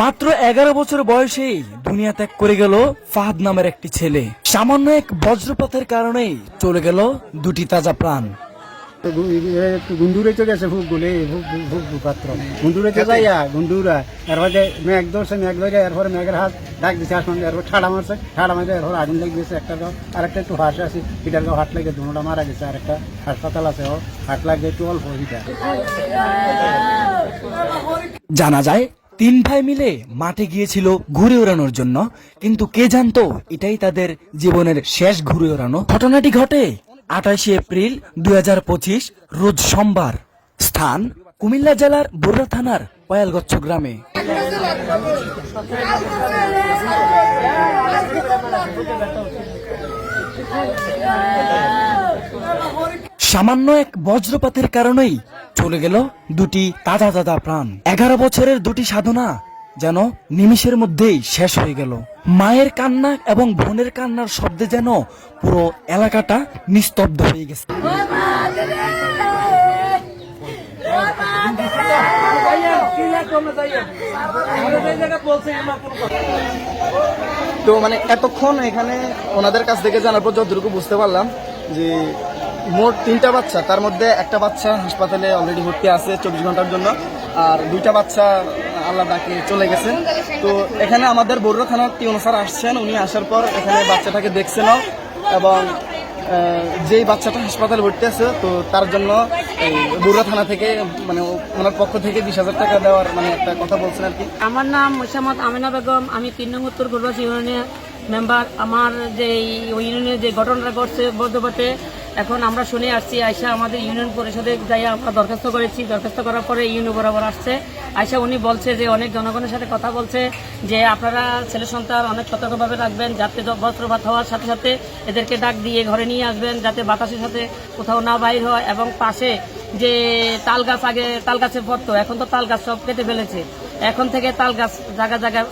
মাত্র 11 বছর বয়সেই দুনিয়া ত্যাগ করে গেল ফাহাদ নামের একটি ছেলে। সামান্য এক বজ্রপাতের কারণেই চলে গেল দুটি তাজা প্রাণ। গুন্ডুরে তো গেছে ফুকগুলি পাত্র গুন্ডুরে তো যাইয়া গুন্ডুরা এরপরে মেঘ ধরছে, মেঘ ধরে এরপরে মেঘের হাত ডাক দিচ্ছে আসমান, এরপর ঠাড়া মারছে, ঠাড়া মারছে এরপর আগুন লেগে গেছে। একটা গাও আর একটা একটু হাসে আছে, এটার গাও হাট লাগে, দুটা মারা গেছে। আর একটা হাসপাতাল আছে, হাট লাগে একটু অল্প হিটা। জানা যায় 3 ভাই মিলে মাঠে গিয়েছিল ঘুরে ওড়ানোর জন্য, কিন্তু কে জানতো এটাই তাদের জীবনের শেষ ঘুরে ওড়ানো। ঘটনাটি ঘটে 28 এপ্রিল 2025 রোজ সোমবার। স্থান কুমিল্লা জেলার বরুড়া থানার পয়ালগচ্ছ গ্রামে। সামান্য এক বজ্রপাতের কারণেই চলে গেল দুটি তাজা তাজা প্রাণ। 11 বছরের দুটি সাধনা যেন নিমিষের মধ্যেই শেষ হয়ে গেল। মায়ের কান্না এবং বোনের কান্নার শব্দে যেন পুরো এলাকাটা নিস্তব্ধ হয়ে গেছে। তো এতক্ষণ এখানে ওনাদের কাছ থেকে জানার পর যতটুকু বুঝতে পারলাম যে মোট 3টা বাচ্চা, তার মধ্যে একটা বাচ্চা হাসপাতালে অলরেডি ভর্তি আছে 24 ঘন্টার জন্য, আর 2টা বাচ্চা আল্লাহ ডাকে চলে গেছে। তো এখানে আমাদের বরুড়া থানার টিউনো স্যার আসছেন, উনি আসার পর এখানে বাচ্চাটাকে দেখছেন এবং যেই বাচ্চাটা হাসপাতালে ভর্তি আছে তো তার জন্য বরুড়া থানা থেকে ওনার পক্ষ থেকে 20,000 টাকা দেওয়ার একটা কথা বলছেন আর কি। আমার নাম মোসাম্মদ আমিনা বেগম, আমি 3 নং উত্তর পূর্বাসী ইউনিয়নের মেম্বার। আমার যে ইউনিয়নের যে ঘটনাটা ঘটছে বজ্রপাতে, এখন আমরা শুনে আসছি। আয়সা আমাদের ইউনিয়ন পরিষদে যাই আমরা দরখাস্ত করেছি, দরখাস্ত করার পরে ইউনিয়ন বরাবর আসছে। আয়সা উনি বলছে যে অনেক জনগণের সাথে কথা বলছে যে আপনারা ছেলে সন্তান অনেক সতর্কভাবে রাখবেন, যাতে বজ্রপাত হওয়ার সাথে সাথে এদেরকে ডাক দিয়ে ঘরে নিয়ে আসবেন, যাতে বাতাসের সাথে কোথাও না বাইর হয়। এবং পাশে যে তাল গাছ, আগে তাল গাছে পড়তো, এখন তো তাল গাছ সব কেটে ফেলেছে। এখন থেকে তাল গাছ জায়গা জায়গায়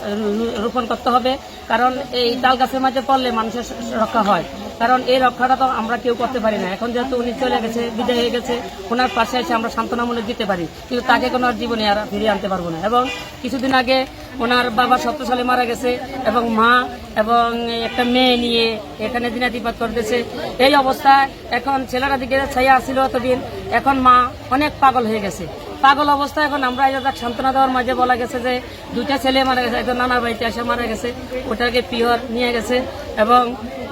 রোপণ করতে হবে, কারণ এই তাল গাছের মাঝে পড়লে মানুষের রক্ষা হয়। কারণ এই রক্ষাটা তো আমরা কেউ করতে পারি না। এখন যেহেতু উনি চলে গেছে, বিদায় হয়ে গেছে, ওনার পাশে এসে আমরা সান্ত্বনামূলক দিতে পারি, কিন্তু তাকে কোনো জীবনে আর ফিরিয়ে আনতে পারবো না। এবং কিছুদিন আগে ওনার বাবা 70 সালে মারা গেছে এবং মা এবং একটা মেয়ে নিয়ে এখানে দিনাতিপাত করতেছে। এই অবস্থায় এখন ছেলেরা দিকে ছায়া আসছিল এতদিন, এখন মা অনেক পাগল হয়ে গেছে। পাগল অবস্থায় এখন আমরা সান্ত্বনা দেওয়ার মাঝে বলা গেছে যে 2টা ছেলে মারা গেছে, একজন নানার বাড়িতে এসে মারা গেছে, ওটাকে পিওর নিয়ে গেছে এবং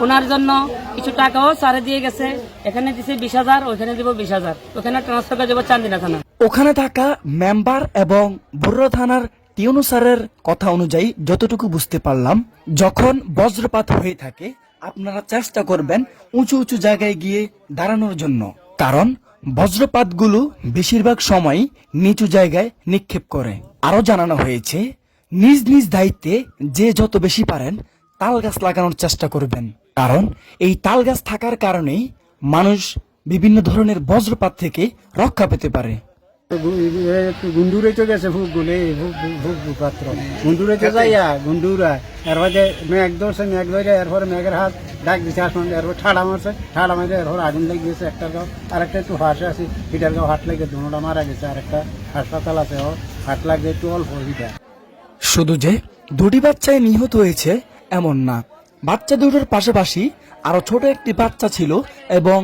ওনার জন্য কিছু টাকাও সারে দিয়ে গেছে। এখানে দিছে 20,000, ওইখানে দিব 20,000, ওখানে ট্রান্সফার করে দেবো চান্দিনা থানা। ওখানে থাকা মেম্বার এবং বরুড়া থানার টিউনো স্যারের কথা অনুযায়ী যতটুকু বুঝতে পারলাম, যখন বজ্রপাত হয়ে থাকে আপনারা চেষ্টা করবেন উঁচু উঁচু জায়গায় গিয়ে দাঁড়ানোর জন্য, কারণ বজ্রপাতগুলো বেশিরভাগ সময় নিচু জায়গায় নিক্ষেপ করে। আরো জানানো হয়েছে নিজ নিজ দায়িত্বে যে যত বেশি পারেন তাল গাছ লাগানোর চেষ্টা করবেন, কারণ এই তাল গাছ থাকার কারণেই মানুষ বিভিন্ন ধরনের বজ্রপাত থেকে রক্ষা পেতে পারে। গুন্ডুরে তো গেছে ফুকগুলি পাত্র গুন্ডুরে তো যাইয়া গুন্ডুরা এরপরে মেঘ ধরছে, মেঘ ধরে এরপরে মেঘের হাত ডাক দিচ্ছে আসমান, এরপর ঠাড়া মারছে, ঠাড়া মারছে এরপর আগুন লেগে গেছে। একটা গাও আর একটা একটু হাসে আছে, এটার গাও হাট লাগে, দুটা মারা গেছে। আর একটা হাসপাতাল আছে, হাট লাগে একটু অল্প হিটা। শুধু যে 2টি বাচ্চাই নিহত হয়েছে এমন না, বাচ্চা দুটোর পাশাপাশি আরো ছোট একটি বাচ্চা ছিল এবং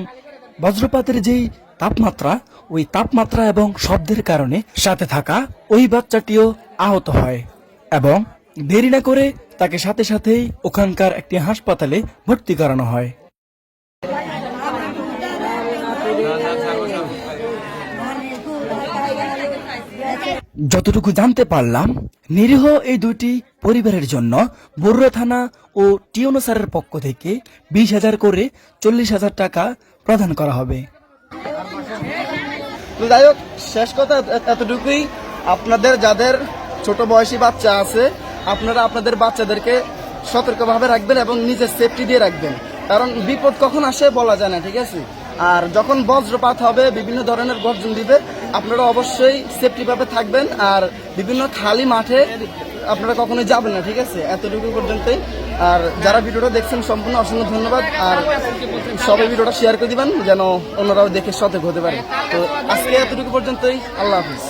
বজ্রপাতের যেই তাপমাত্রা, ওই তাপমাত্রা এবং শব্দের কারণে সাথে থাকা ওই বাচ্চাটিও আহত হয় এবং দেরি না করে তাকে সাথে সাথেই ওখানকার একটি হাসপাতালে ভর্তি করানো হয়। যতটুকু জানতে পারলাম, নিরীহ এই 2টি পরিবারের জন্য বরুড়া থানা ও টিউনো স্যারের পক্ষ থেকে 20,000 করে 40,000 টাকা প্রদান করা হবে। যাই হোক, শেষ কথা এতটুকুই, আপনাদের যাদের ছোট বয়সী বাচ্চা আছে আপনারা আপনাদের বাচ্চাদেরকে সতর্কভাবে রাখবেন এবং নিজের সেফটি দিয়ে রাখবেন, কারণ বিপদ কখন আসে বলা যায় না, ঠিক আছে। আর যখন বজ্রপাত হবে, বিভিন্ন ধরনের গর্জন দিবে, আপনারা অবশ্যই সেফটিভাবে থাকবেন আর বিভিন্ন খালি মাঠে আপনারা কখনোই যাবেন না, ঠিক আছে। এতটুকু পর্যন্তই। আর যারা ভিডিওটা দেখছেন সম্পূর্ণ অসংখ্য ধন্যবাদ। আর সবাই ভিডিওটা শেয়ার করে দিবেন যেন অন্যরাও দেখে সতর্ক হতে পারে। তো আজকে এতটুকু পর্যন্তই, আল্লাহ হাফিজ।